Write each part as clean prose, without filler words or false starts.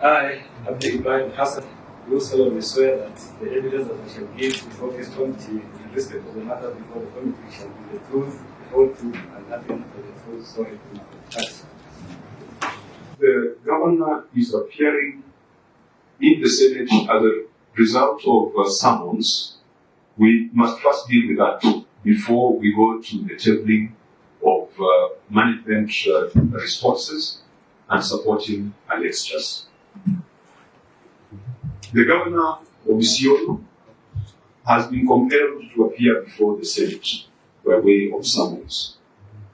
I, Abdi, Ibrahim, do solemnly swear that the evidence that I shall give before this committee in respect of the matter before the committee shall be the truth, the whole truth, and nothing but the truth, so help me God. The governor is appearing in the Senate as a result of summons. We must first deal with that before we go to the tabling of management responses and supporting lectures. The governor of Isiolo has been compelled to appear before the Senate by way of summons.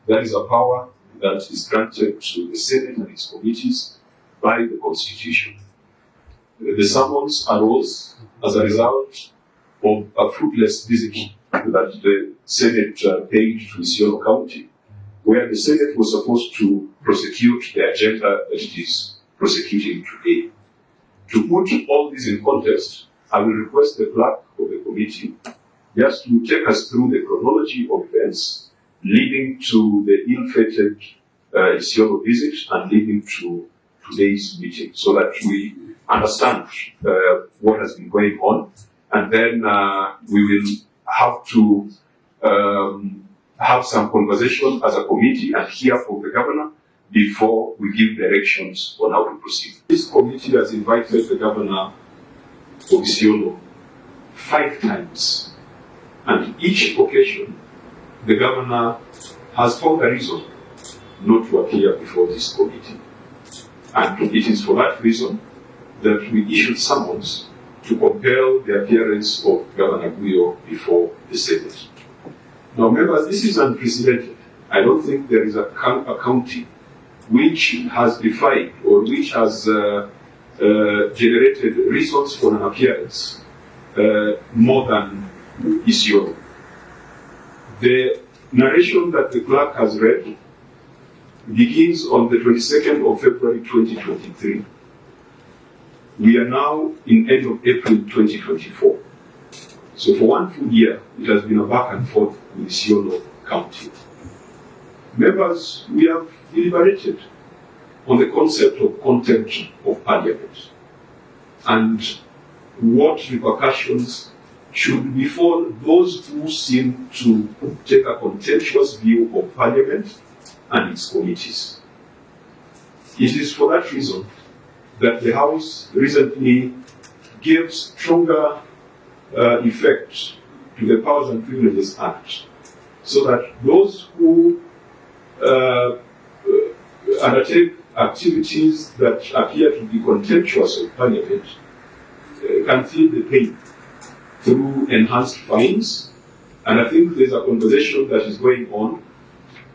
That is a power that is granted to the Senate and its committees by the Constitution. The summons arose as a result of a fruitless visit that the Senate paid to Isiolo County, where the Senate was supposed to prosecute the agenda that it is prosecuting today. To put all this in context, I will request the clerk of the committee just to take us through the chronology of events leading to the ill-fated Isiolo visit and leading to today's meeting, so that we understand what has been going on, and then we will have to have some conversation as a committee and hear from the governor before we give directions on how to proceed. This committee has invited the governor of Isiolo 5 times, and each occasion the governor has found a reason not to appear before this committee. And it is for that reason that we issued summons to compel the appearance of Governor Guyo before the Senate. Now, members, this is unprecedented. I don't think there is a county which has defied or which has generated reasons for an appearance more than Isiolo. The narration that the clerk has read begins on the 22nd of February 2023. We are now in end of April 2024. So for 1 full year, it has been a back and forth with Isiolo County. Members, we have deliberated on the concept of contempt of parliament and what repercussions should befall those who seem to take a contemptuous view of parliament and its committees. It is for that reason that the House recently gave stronger effect to the Powers and Privileges Act, so that those who undertake activities that appear to be contemptuous of parliament can feel the pain through enhanced fines. And I think there's a conversation that is going on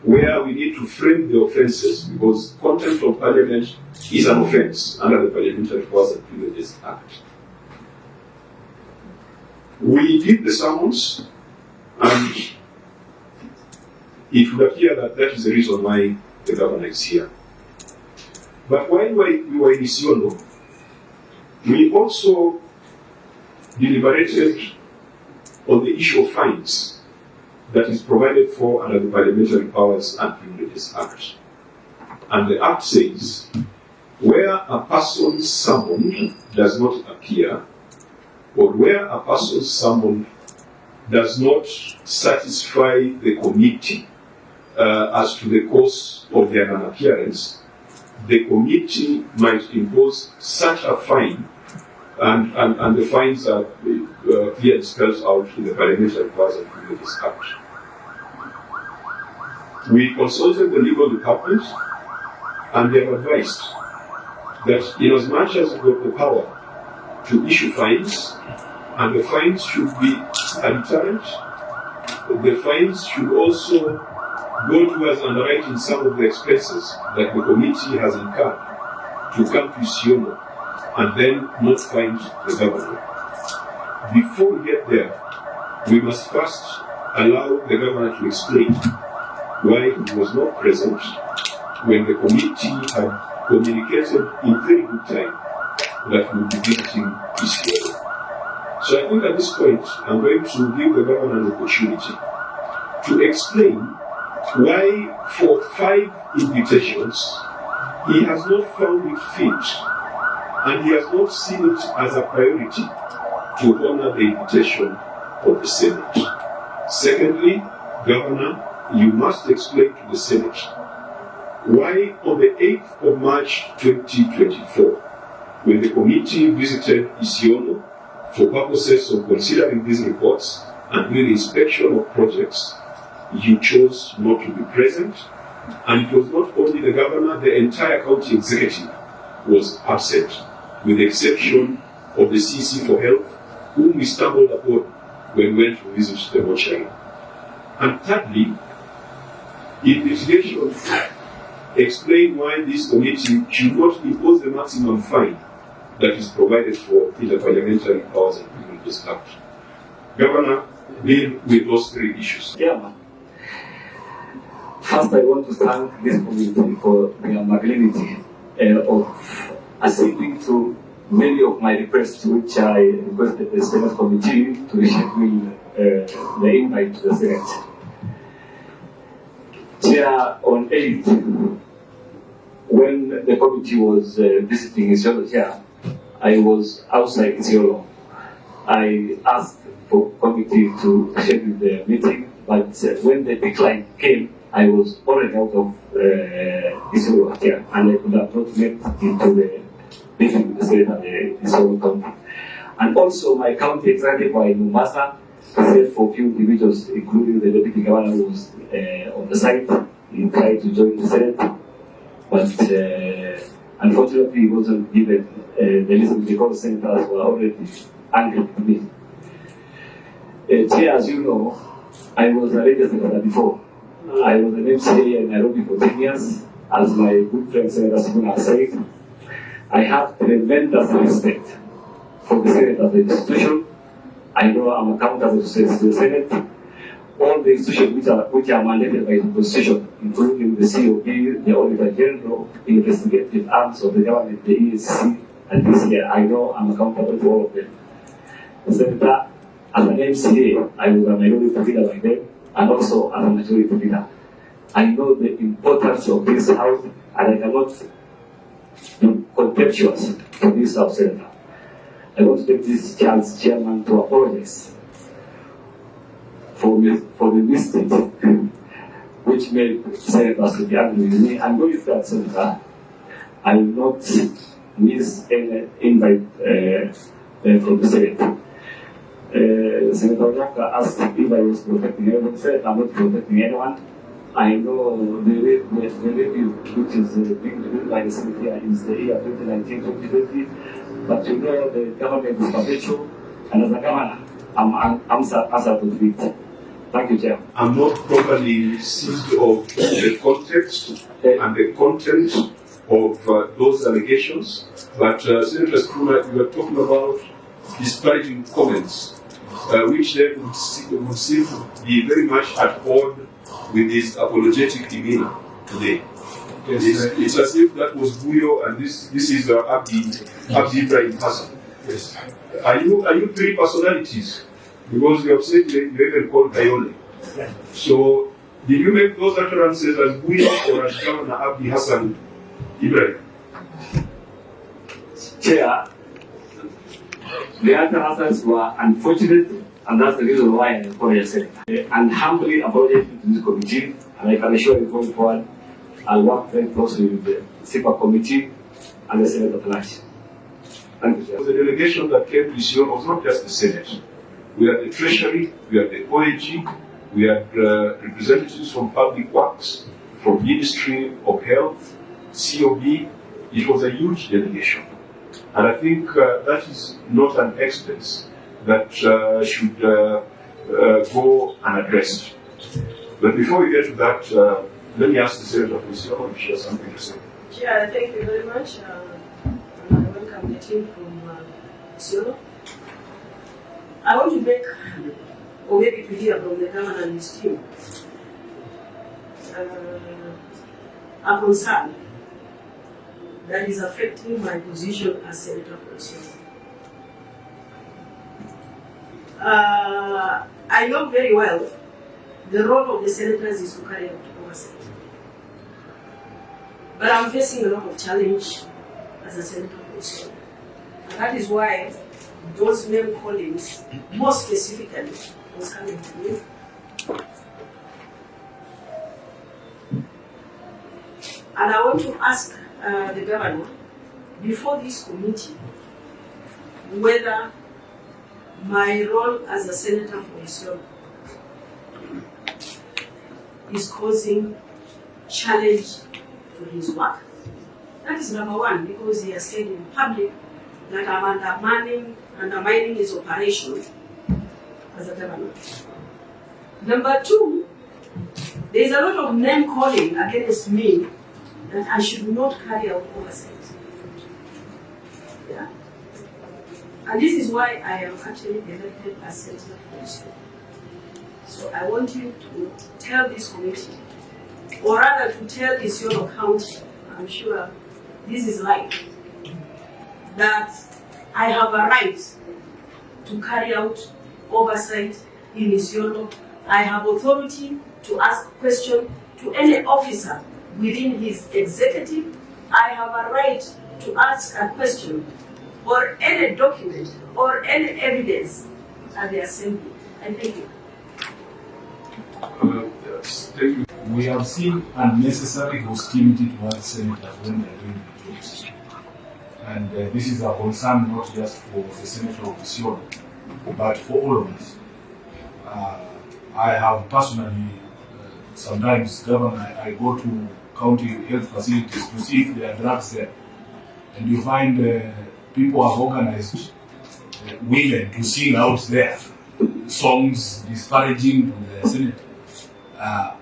where we need to frame the offences, because contempt of parliament is an offence under the Parliamentary Powers and Privileges Act. We did the summons, and it would appear that that is the reason why the governor is here. But while we were in Isiolo, we also deliberated on the issue of fines that is provided for under the Parliamentary Powers and Privileges Act. And the Act says, where a person summoned does not appear, or where a person summoned does not satisfy the committee as to the cause of their non-appearance, the committee might impose such a fine, and the fines are clearly spelled out in the Parliamentary Powers and Privileges Act. We consulted the legal department, and they have advised that inasmuch as we have the power to issue fines, and the fines should be a deterrent, the fines should also go towards underwriting some of the expenses that the committee has incurred to come to Isiolo and then not find the governor. Before we get there, we must first allow the governor to explain why he was not present when the committee had communicated in very good time that we would be visiting Isiolo. So I think at this point, I'm going to give the governor an opportunity to explain why for 5 invitations he has not found it fit and he has not seen it as a priority to honor the invitation of the Senate. Secondly, Governor, you must explain to the Senate why on the 8th of March 2024, when the committee visited Isiolo for purposes of considering these reports and doing inspection of projects, you chose not to be present. And it was not only the governor, the entire county executive was absent, with the exception of the CC for Health, whom we stumbled upon when we went to visit the mortuary. And thirdly, investigation explain why this committee should not impose the maximum fine that is provided for in the Parliamentary Powers and Privileges Act. Governor, deal with those three issues. Yeah. First, I want to thank this committee for their magnanimity of acceding to many of my requests, which I requested the Senate committee to reschedule the invite to the Senate. Chair, on 8th, when the committee was visiting Isiolo here, I was outside Isiolo. I asked for committee to schedule the meeting, but when the decline came, I was already out of Isiolo here, and I could have not met into the meeting with the Senate and the Isiolo County. And also, my county executive in Mombasa said for a few individuals, including the deputy governor who was on the site, he tried to join the Senate, but unfortunately he wasn't given the list because senators were already angry with me. Chair, as you know, I was a legislator before. I was an MCA in Nairobi for 10 years. As my good friend Senator Simona said, I have tremendous respect for the Senate as an institution. I know I'm accountable to the Senate. All the institutions which are mandated by the Constitution, including the COP, the Auditor General, the investigative arms of the government, the ESC, and DCI, I know I'm accountable to all of them. Senator, as an MCA, I was a minority leader by then, and also as a majority leader. I know the importance of this House, and I cannot be contemptuous to this House, Senator. I want to take this chance, Chairman, to apologize for the mistake which made senators to be angry with me. I'm going to that, Senator. I will not miss any invite from the Senate. Senator Onyaka asked if I was protecting anyone. Said I'm not protecting anyone. I know the review which is being reviewed by the Senate here is the year 2019-2020, but you know the government is perpetual, and as a governor, I'm answerable to it. Thank you, Chair. I'm not properly seized of the context and the content of those allegations, but Senator Skuna, you are talking about disparaging comments, which then would seem to be very much at odds with his apologetic demeanor today. Yes, it's as if that was Buyo and this is Abdi Ibrahim Hassan. Yes. Are you three personalities? Because you have said you even called Kayole. So, did you make those utterances as Buyo or as Governor Abdi Hassan Ibrahim? Chair, the utterances were unfortunate, and that's the reason why I apologize. And humbly apologize to this committee, and I can assure you going forward, I'll work very closely with the CPAC committee and the Senate at large. Thank you, Chair. The delegation that came to Isiolo was not just the Senate. We had the Treasury, we had the OAG, we had representatives from Public Works, from Ministry of Health, COB. It was a huge delegation. And I think that is not an expense that should go unaddressed. But before we get to that, let me ask the Senator of Isiolo if she has something to say. Yeah, thank you very much. I welcome the team from Isiolo. I want to make, or maybe to hear from the governor and his team, a concern that is affecting my position as Senator for Isiolo. I know very well the role of the senators is to carry out oversight. But I'm facing a lot of challenge as a Senator for Isiolo. And that is why those name callings, more specifically, was coming to me. And I want to ask the governor, before this committee, whether my role as a senator for Isiolo is causing challenge to his work. That is number one, because he has said in public that I'm undermining his operation as a governor. Number two, there is a lot of name calling against me that I should not carry out oversight. Yeah? And this is why I am actually elected as senator for Isiolo. So I want you to tell this committee, or rather to tell Isiolo County, I'm sure this is live, that I have a right to carry out oversight in Isiolo. I have authority to ask questions to any officer within his executive. I have a right to ask a question or any document or any evidence at the assembly. And thank you. Yes, thank you. We have seen unnecessary hostility towards senators when they are doing their jobs. And this is a concern not just for the senator of Isiolo, but for all of us. I have personally, sometimes, Governor, I go to county health facilities to see if there are drugs there. And you find people have organized women to sing out there songs disparaging to the senator.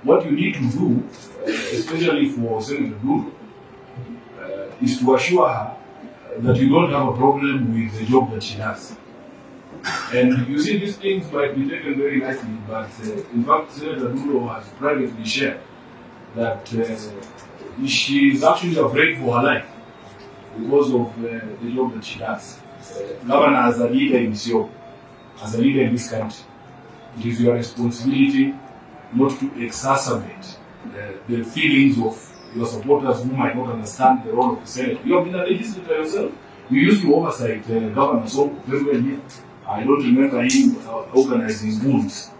What you need to do, especially for Senator Dulu, is to assure her that you don't have a problem with the job that she does. And you see, these things might be taken very lightly, but in fact, Senator Dulu has privately shared that she is actually afraid for her life because of the job that she does. Governor, as a leader in Isiolo, as a leader in this country, it is your responsibility not to exacerbate the feelings of your supporters who might not understand the role of the Senate. You have been a legislator yourself. You used to oversight Governor so very well. I don't remember him organizing wounds,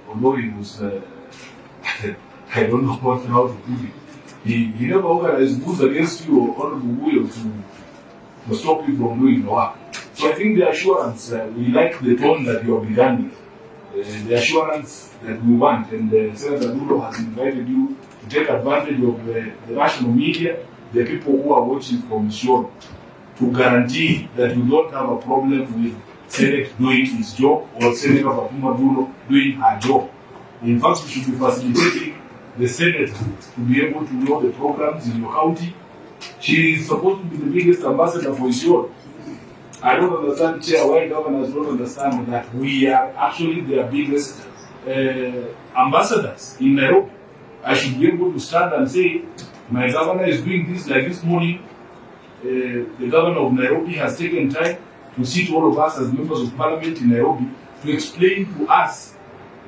although he was, I don't know how to put it. He never organized wounds against you or Honorable Will to stop you from doing your work. So I think the assurance, we like the tone that you have begun with, the assurance that we want, and Senator Dulu has invited you to take advantage of the national media, the people who are watching from Isiolo, to guarantee that you don't have a problem with Senate doing its job or Senator Fatuma Dulu doing her job. In fact, we should be facilitating the Senate to be able to know the programs in your county. She is supposed to be the biggest ambassador for Isiolo. I don't understand, Chair, why governors don't understand that we are actually their biggest ambassadors in Nairobi. I should be able to stand and say, my governor is doing this. Like this morning, the governor of Nairobi has taken time to sit all of us as members of parliament in Nairobi to explain to us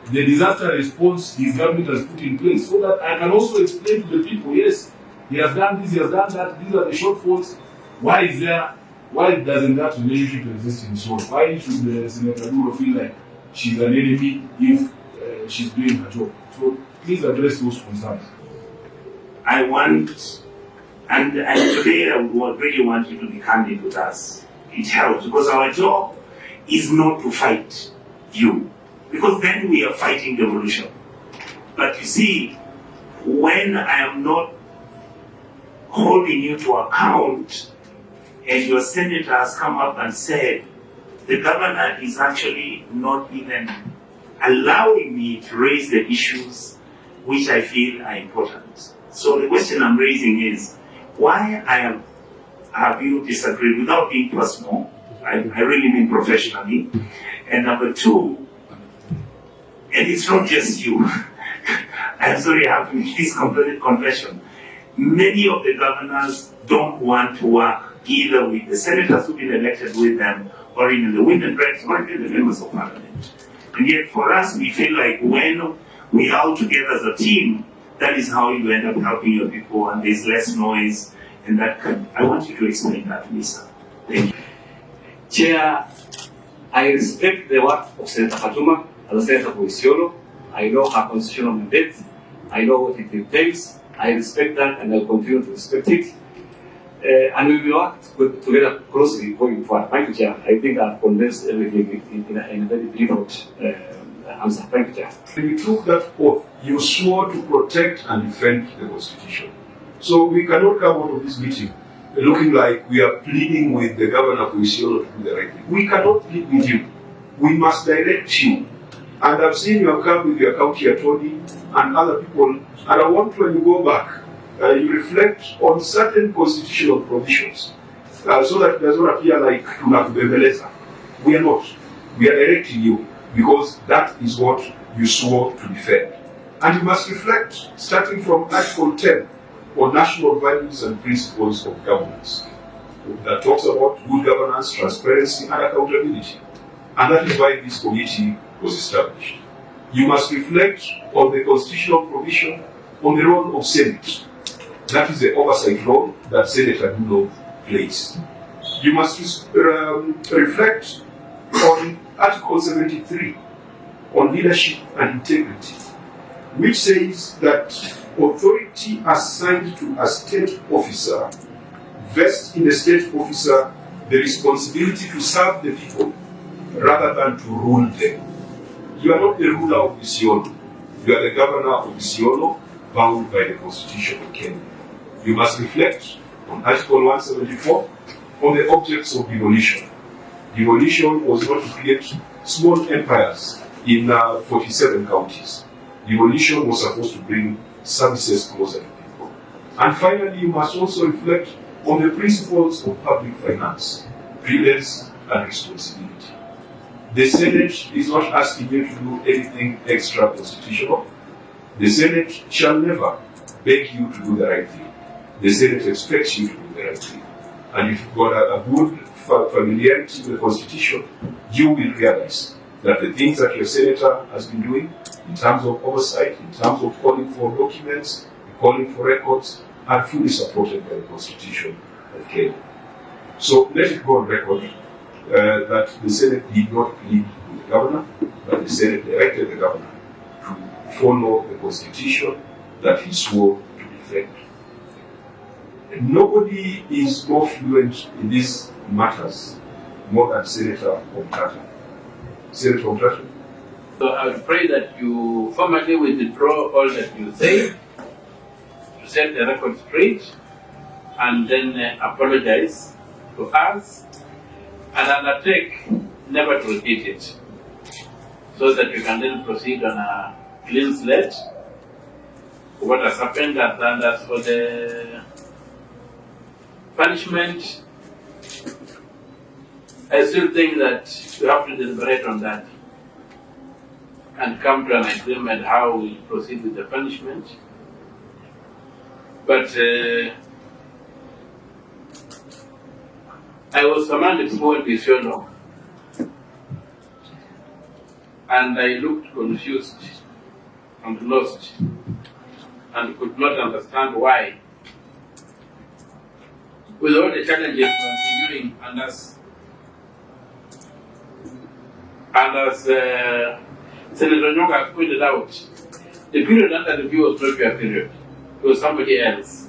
the disaster response his government has put in place, so that I can also explain to the people, yes, he has done this, he has done that, these are the shortfalls. Why doesn't that relationship exist in Isiolo? Why should Senator Dulu feel like she's an enemy if she's doing her job? So please address those concerns. I want, and today I would really want you to be candid with us. It helps, because our job is not to fight you, because then we are fighting devolution. But you see, when I am not holding you to account, and your senator has come up and said, the governor is actually not even allowing me to raise the issues which I feel are important. So the question I'm raising is, why have you disagreed without being personal? I really mean professionally. And number two, and it's not just you, I'm sorry I have to make this confession. Many of the governors don't want to work either with the senators who've been elected with them, or even the women reps, or even the members of parliament. And yet for us, we feel like when we are all together as a team, that is how you end up helping your people, and there's less noise, and that can, I want you to explain that, Lisa. Thank you. Chair, I respect the work of Senator Fatuma as a senator for Isiolo. I know her constitutional mandate. I know what it entails. I respect that and I'll continue to respect it. And we will work together closely going forward. Thank you, Chair. I think I've condensed everything in a very brief answer. Thank you, Chair. When you took that oath, you swore to protect and defend the Constitution. So we cannot come out of this meeting looking like we are pleading with the governor of Isiolo to do the right thing. We cannot plead with you. We must direct you. And I've seen you have come with your county attorney and other people, and I want when you go back, you reflect on certain constitutional provisions so that it does not appear like tunakubembeleza. We are not. We are directing you because that is what you swore to defend. And you must reflect, starting from Article 10, on national values and principles of governance that talks about good governance, transparency, and accountability. And that is why this committee was established. You must reflect on the constitutional provision on the role of Senate. That is the oversight role that Senator Dulo plays. You must reflect on Article 73 on leadership and integrity, which says that authority assigned to a state officer vests in the state officer the responsibility to serve the people rather than to rule them. You are not the ruler of Isiolo. You are the governor of Isiolo, bound by the Constitution of Kenya. You must reflect on Article 174 on the objects of devolution. Devolution was not to create small empires in 47 counties. Devolution was supposed to bring services closer to people. And finally, you must also reflect on the principles of public finance, prudence and responsibility. The Senate is not asking you to do anything extra constitutional. The Senate shall never beg you to do the right thing. The Senate expects you to do the right thing. And if you've got a good familiarity with the Constitution, you will realize that the things that your senator has been doing in terms of oversight, in terms of calling for documents, calling for records, are fully supported by the Constitution of Kenya. So let it go on record that the Senate did not plead with the governor, but the Senate directed the governor to follow the Constitution that he swore to defend. Nobody is more fluent in these matters more than Senator Omtata. Senator Omtata. So I would pray that you formally withdraw all that you say, to set the record straight, and then apologize to us, and undertake never to repeat it, so that you can then proceed on a clean slate for what has happened. And as for the punishment, I still think that you have to deliberate on that and come to an agreement how we proceed with the punishment. But I was summoned before Isiolo, and I looked confused and lost and could not understand why, with all the challenges continuing, and as Senator Nyonga pointed out, the period under review was not your period. It was somebody else.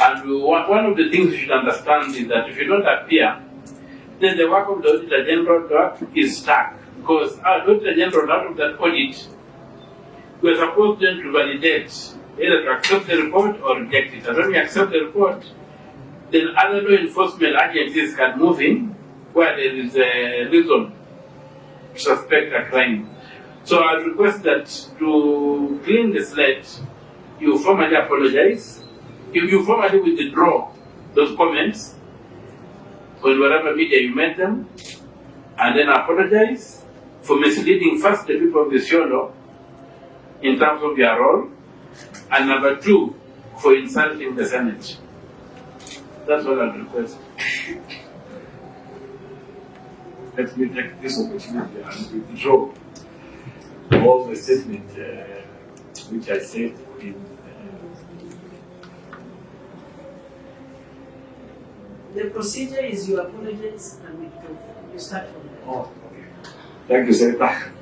And one of the things you should understand is that if you don't appear, then the work of the Auditor General is stuck. Because our Auditor General, out of that audit, we are supposed then to validate either to accept the report or reject it. And when we accept the report, then other law enforcement agencies can move in where there is a reason to suspect a crime. So I request that to clean the slate, you formally apologize. If you formally withdraw those comments on whatever media you made them, and then apologize for misleading first the people of Isiolo in terms of your role, and number two, for insulting the Senate. That's what I request. Let me take this opportunity and withdraw all the statement which I said in The procedure is you apologize and withdraw. You start from there. Oh, okay. Thank you, Senator.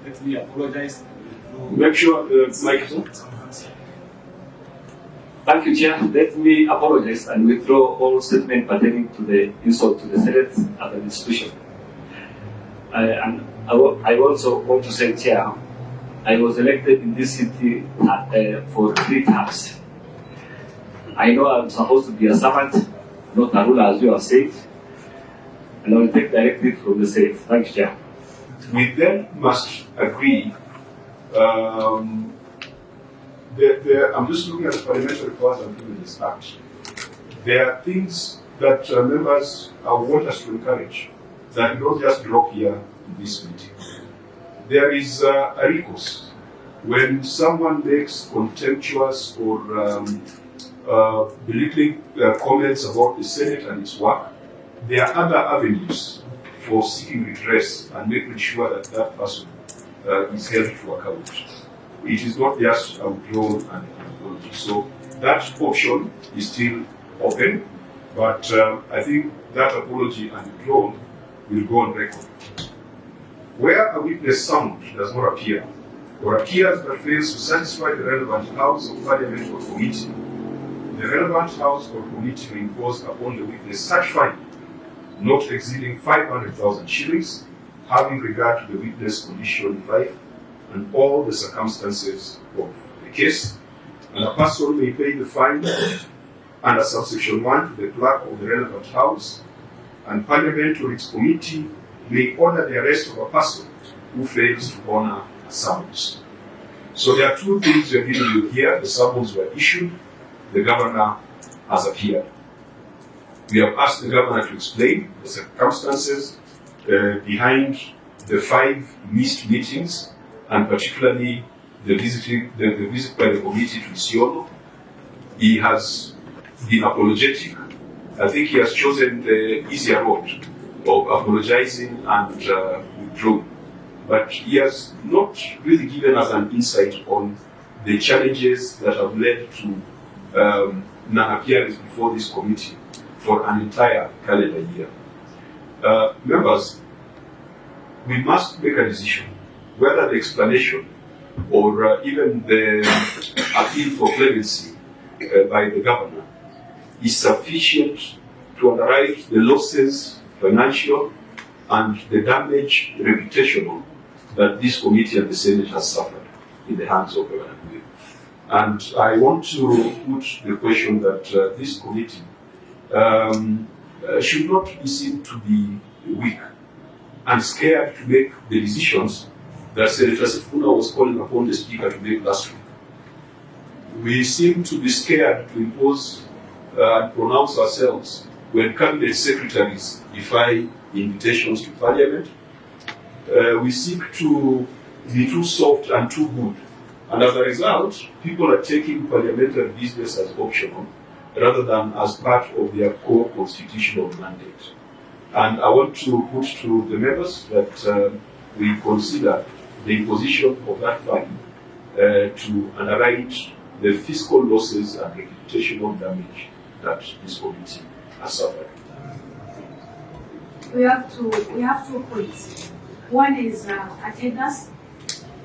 Let me apologize. Make sure the microphone. Thank you, Chair. Let me apologize and withdraw all statement pertaining to the insult to the Senate as an institution. And I also want to say, Chair, I was elected in this city for 3 terms. I know I'm supposed to be a servant, not a ruler, as you have said, and I will take directive from the Senate. Thank you, Chair. We then must agree. I'm just looking at the Parliamentary Powers and Privileges Act. There are things that members want us to encourage that we don't just drop here in this meeting. There is a recourse when someone makes contemptuous or belittling comments about the Senate and its work. There are other avenues for seeking redress and making sure that that person is held to account. It is not just a withdrawal and apology. So that option is still open, but I think that apology and withdrawal will go on record. Where a witness sound does not appear, or appears but fails to satisfy the relevant House of Parliament or committee, the relevant House or committee will impose upon the witness such fine not exceeding 500,000 shillings, having regard to the witness condition in life and all the circumstances of the case, and a person may pay the fine under subsection 1 to the clerk of the relevant House, and Parliament or its committee may order the arrest of a person who fails to honor a summons. So there are 2 things we are dealing with here. The summons were issued, the governor has appeared. We have asked the governor to explain the circumstances behind the 5 missed meetings, and particularly the visit by the committee to Isiolo. He has been apologetic. I think he has chosen the easier road of apologizing and withdrawing. But he has not really given us an insight on the challenges that have led to non-appearance before this committee for an entire calendar year. Members, we must make a decision whether the explanation or even the appeal for clemency by the governor is sufficient to underwrite the losses, financial, and the damage reputational that this committee and the Senate has suffered in the hands of Governor Abdi. And I want to put the question that this committee should not be seen to be weak and scared to make the decisions that Senator Sifuna was calling upon the Speaker to make last week. We seem to be scared to impose and pronounce ourselves when cabinet secretaries defy invitations to Parliament. We seek to be too soft and too good. And as a result, people are taking parliamentary business as optional rather than as part of their core constitutional mandate. And I want to put to the members that we consider the imposition of that fine to underwrite the fiscal losses and reputational damage that this committee has suffered. We have 2 points. One is attendance,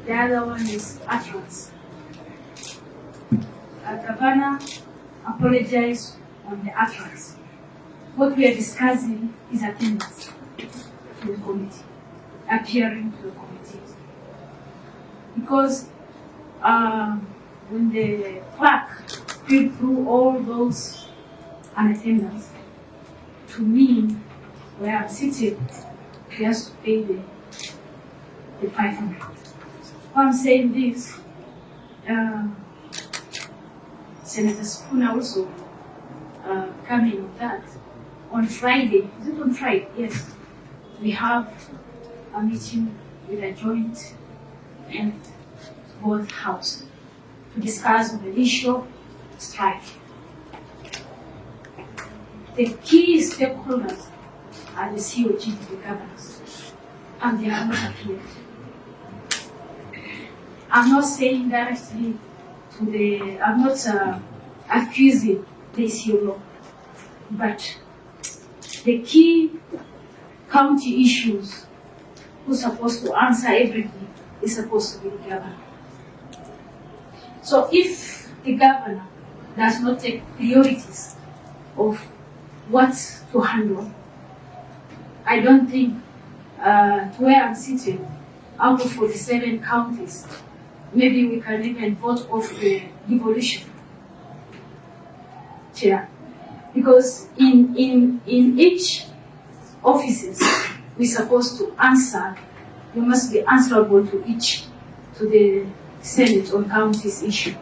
the other one is utterance. Governor apologized on the utterance. What we are discussing is attendance to the committee, appearing to the committee. Because when the clerk read through all those unattendance, to me, where I'm sitting, he has to pay the 500. Why I'm saying this, Senator Sifuna also coming on that. On Friday, is it on Friday? Yes. We have a meeting with a joint and both houses to discuss on the issue of strike. The key stakeholders are the COG, the governors, and they are not appeared. I'm not saying directly to I'm not accusing the Isiolo. but the key county issues who's supposed to answer everything is supposed to be the governor. So if the governor does not take priorities of what to handle, I don't think to where I'm sitting, out of 47 counties, maybe we can even vote off the devolution chair. Because in each offices, we're supposed to answer, we must be answerable to the Senate on counties issue.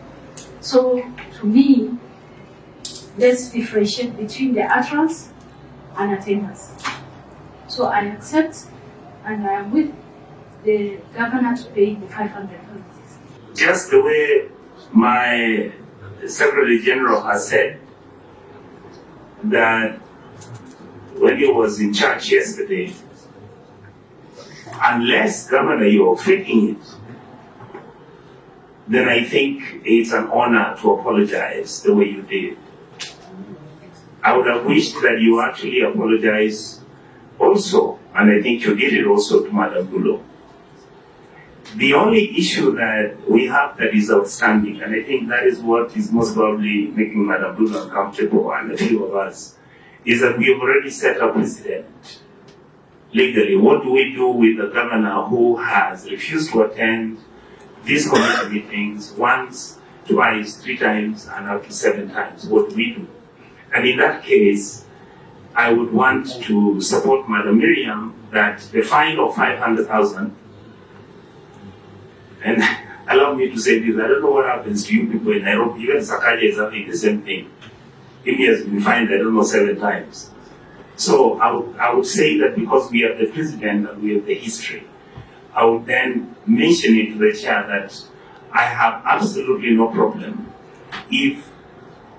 So to me, let's differentiate between the utterance and attendance. So I accept and I am with the governor to pay the 500 penalties. Just the way my Secretary General has said that when he was in charge yesterday, unless, Governor, you're faking it, then I think it's an honor to apologize the way you did. I would have wished that you actually apologize also, and I think you did it also to Madam Bulo. The only issue that we have that is outstanding, and I think that is what is most probably making Madam Bulo uncomfortable and a few of us, is that we have already set a precedent legally. What do we do with the governor who has refused to attend these committee meetings once, twice, 3 times, and up to 7 times? What do we do? And in that case, I would want to support Madam Miriam that the fine of 500,000, and allow me to say this, I don't know what happens to you people in Nairobi, even Sakaja is having the same thing. He has been fined, I don't know, 7 times. So I would say that because we have the president and we have the history, I would then mention it to the chair that I have absolutely no problem if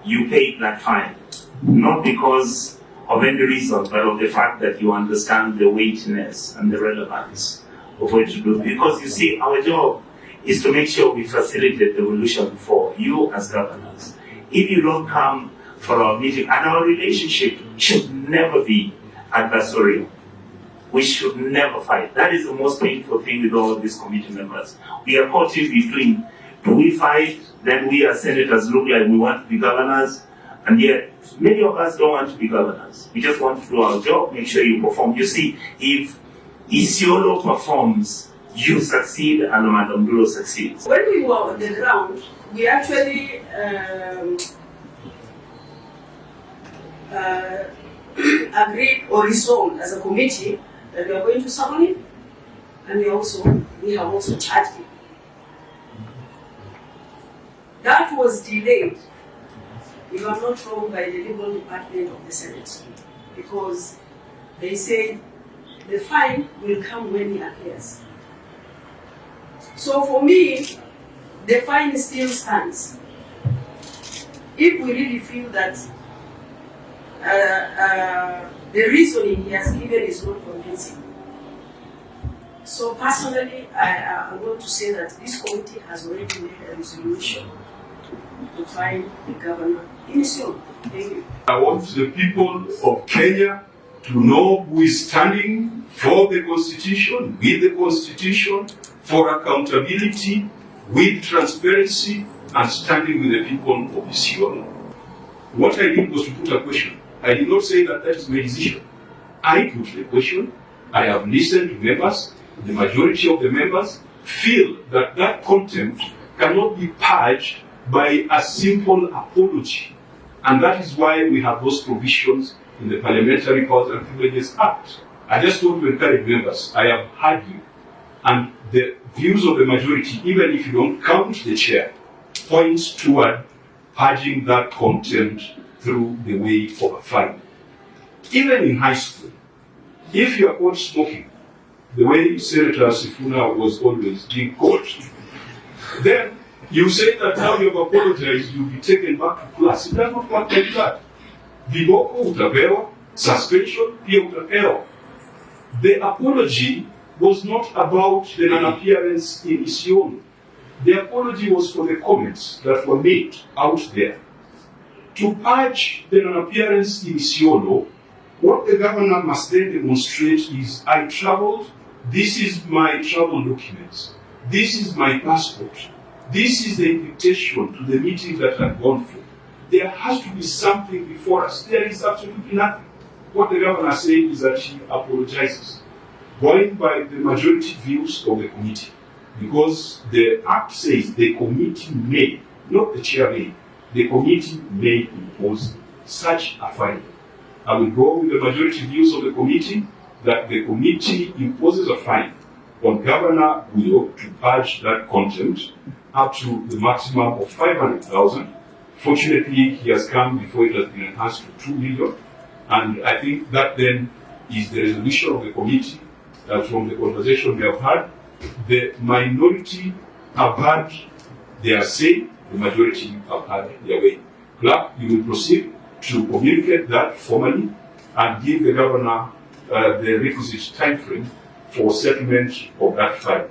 you pay that fine. Not because of any reason, but of the fact that you understand the weightiness and the relevance of what you do. Because you see, our job is to make sure we facilitate the evolution for you as governors. If you don't come for our meeting, and our relationship should never be adversarial. We should never fight. That is the most painful thing with all these committee members. We are caught in between. Do we fight? Then we as senators look like we want to be governors, and yet many of us don't want to be governors. We just want to do our job, make sure you perform. You see, if Isiolo performs, you succeed and Madam Bulo succeeds. When we were on the ground, we actually agreed or resolved as a committee that we are going to summon him, and we have also charged him. That was delayed, if I'm not wrong, by the legal department of the Senate, because they said the fine will come when he appears. So for me, the fine still stands. If we really feel that the reasoning he has given is not convincing. So personally, I want to say that this committee has already made a resolution to find the governor in Isiolo. Thank you. I want the people of Kenya to know who is standing for the Constitution, with the Constitution, for accountability, with transparency, and standing with the people of Isiolo. What I did was to put a question. I did not say that that is my decision. I put the question. I have listened to members. The majority of the members feel that that contempt cannot be purged by a simple apology. And that is why we have those provisions in the Parliamentary Powers and Privileges Act. I just want to encourage members. I have heard you. And the views of the majority, even if you don't count the chair, points toward purging that contempt through the way of a fine. Even in high school, if you are caught smoking, the way Senator Sifuna was always being caught, then you say that now you have apologized, you'll be taken back to class. It does not work like that. Viboko utapewa, suspension pia utapewa. The apology was not about the non-appearance in Isiolo. The apology was for the comments that were made out there. To purge the non-appearance in Isiolo, what the governor must then demonstrate is, I traveled, this is my travel documents, this is my passport, this is the invitation to the meeting that I've gone for. There has to be something before us. There is absolutely nothing. What the governor said is that he apologizes, going by the majority views of the committee, because the act says the committee may, not the chair may, the committee may impose such a fine. I will go with the majority views of the committee that the committee imposes a fine on Governor Guyo to purge that content up to the maximum of 500,000. Fortunately, he has come before it has been enhanced to 2 million. And I think that then is the resolution of the committee from the conversation we have had. The minority have had their say, the majority have had their way. Clerk, you will proceed to communicate that formally and give the governor the requisite time frame for settlement of that fine.